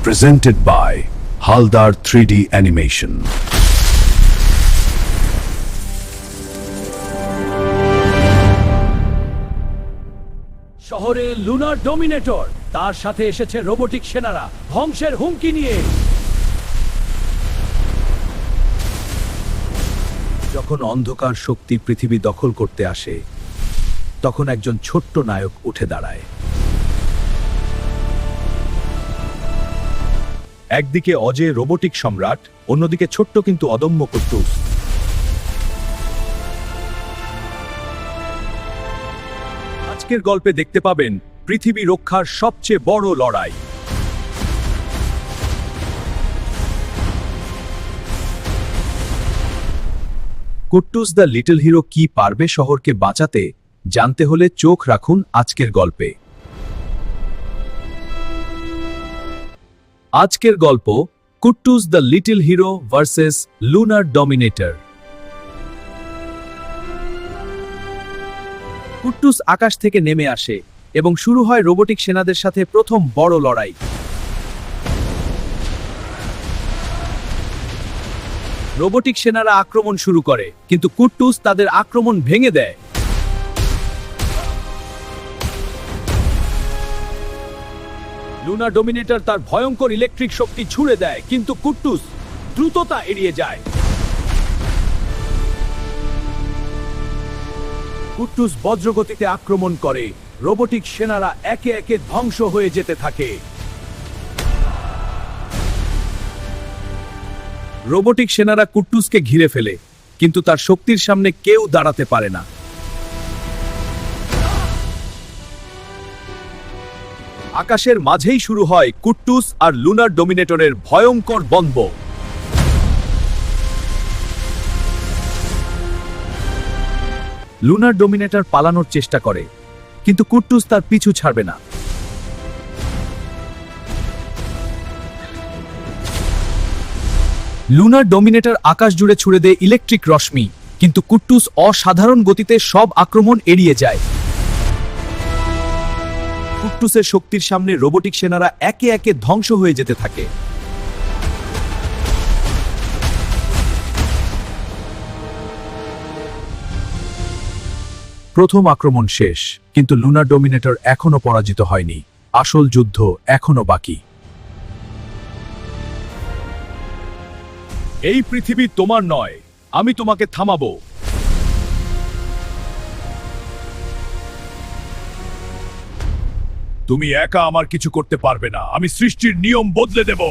presented by Haldar 3D Animation. শহরে lunar dominator, তার সাথে এসেছে রোবোটিক সেনারা ধ্বংসের হুমকি নিয়ে। যখন অন্ধকার শক্তি পৃথিবী দখল করতে আসে, তখন একজন ছোট্ট নায়ক উঠে দাঁড়ায়। একদিকে অজেয় রোবোটিক সম্রাট, অন্যদিকে ছোট্ট কিন্তু অদম্য কুট্টুস। আজকের গল্পে দেখতে পাবেন পৃথিবী রক্ষার সবচেয়ে বড় লড়াই। কুট্টুস দ্য লিটল হিরো কি পারবে শহরকে বাঁচাতে? জানতে হলে চোখ রাখুন আজকের গল্পে। আজকের গল্প Kuttus the little hero versus lunar dominator. Kuttus আকাশ থেকে নেমে আসে এবং শুরু হয় রোবোটিক সেনাদের সাথে প্রথম বড় লড়াই। রোবোটিক সেনারা আক্রমণ শুরু করে, কিন্তু কুট্টুস তাদের আক্রমণ ভেঙে দেয়। লুনা ডমিনেটর তার ভয়ঙ্কর ইলেকট্রিক শক্তি ছুড়ে দেয়, কিন্তু কুট্টুস দ্রুততা এড়িয়ে যায়। কুট্টুস বজ্রগতিতে আক্রমণ করে, রোবোটিক সেনারা একে একে ধ্বংস হয়ে যেতে থাকে। রোবোটিক সেনারা কুট্টুসকে ঘিরে ফেলে, কিন্তু তার শক্তির সামনে কেউ দাঁড়াতে পারে না। আকাশের মাঝেই শুরু হয় কুট্টুস আর লুনার ডমিনেটরের ভয়ঙ্কর দ্বন্দ্ব। লুনার ডমিনেটর পালানোর চেষ্টা করে, কিন্তু কুট্টুস তার পিছু ছাড়বে না। লুনার ডমিনেটর আকাশ জুড়ে ছুড়ে দেয় ইলেকট্রিক রশ্মি, কিন্তু কুট্টুস অসাধারণ গতিতে সব আক্রমণ এড়িয়ে যায়। কুট্টুসের শক্তির সামনে রোবোটিক সেনারা একে একে ধ্বংস হয়ে যেতে থাকে। প্রথম আক্রমণ শেষ, কিন্তু লুনার ডমিনেটর এখনো পরাজিত হয়নি। আসল যুদ্ধ এখনো বাকি। এই পৃথিবী তোমার নয়, আমি তোমাকে থামাবো। তুমি একা আমার কিছু করতে পারবে না, আমি সৃষ্টির নিয়ম বদলে দেব।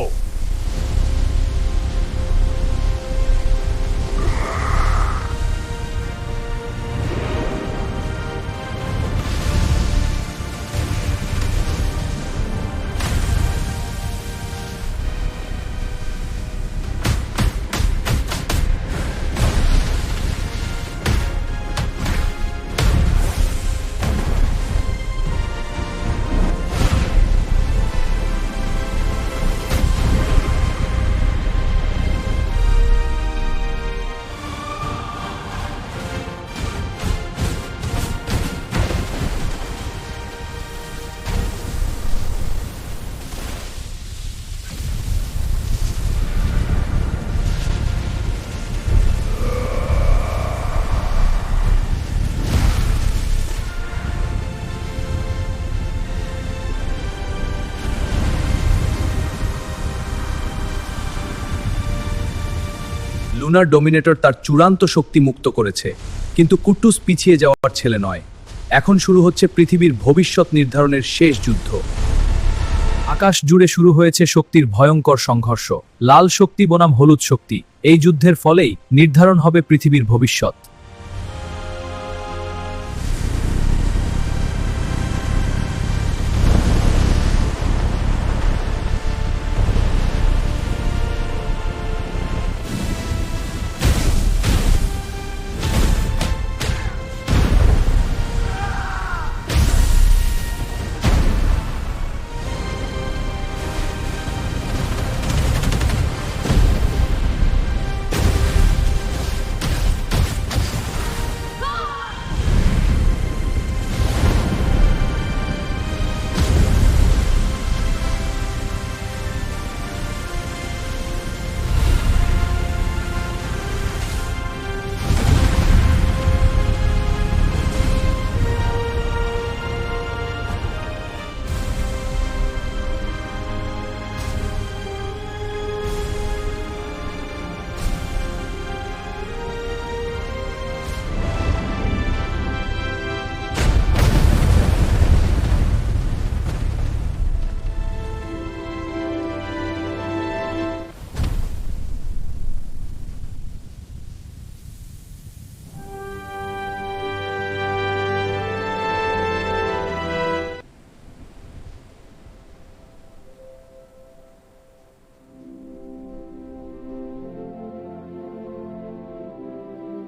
লুনার ডমিনেটর তার চূড়ান্ত শক্তি মুক্ত করেছে, কিন্তু কুট্টুস পিছিয়ে যাওয়ার ছেলে নয়। এখন শুরু হচ্ছে পৃথিবীর ভবিষ্যৎ নির্ধারণের শেষ যুদ্ধ। আকাশ জুড়ে শুরু হয়েছে শক্তির ভয়ঙ্কর সংঘর্ষ। লাল শক্তি বনাম হলুদ শক্তি। এই যুদ্ধের ফলেই নির্ধারণ হবে পৃথিবীর ভবিষ্যৎ।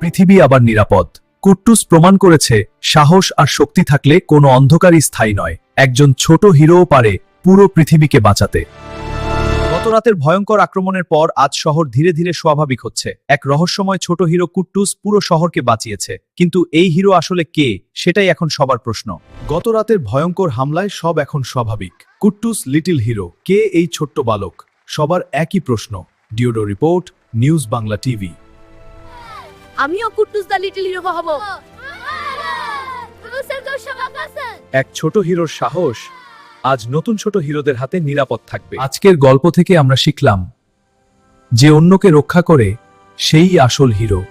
পৃথিবী আবার নিরাপদ। কুট্টুস প্রমাণ করেছে সাহস আর শক্তি থাকলে কোনো অন্ধকারই স্থায়ী নয়। একজন ছোট হিরোও পারে পুরো পৃথিবীকে বাঁচাতে। গত রাতের ভয়ঙ্কর আক্রমণের পর আজ শহর ধীরে ধীরে স্বাভাবিক হচ্ছে। এক রহস্যময় ছোট হিরো কুট্টুস পুরো শহরকে বাঁচিয়েছে। কিন্তু এই হিরো আসলে কে, সেটাই এখন সবার প্রশ্ন। গত রাতের ভয়ঙ্কর হামলায় সব এখন স্বাভাবিক। কুট্টুস লিটল হিরো কে, এই ছোট্ট বালক? সবার একই প্রশ্ন। ডিওডো রিপোর্ট, নিউজ বাংলা টিভি। আমিও কুট্টুস দা লিটল হিরো হব। এক ছোট হিরোর সাহস আজ নতুন ছোট হিরোদের হাতে নিরাপদ থাকবে। আজকের গল্প থেকে আমরা শিখলাম যে অন্যকে রক্ষা করে সেই আসল হিরো।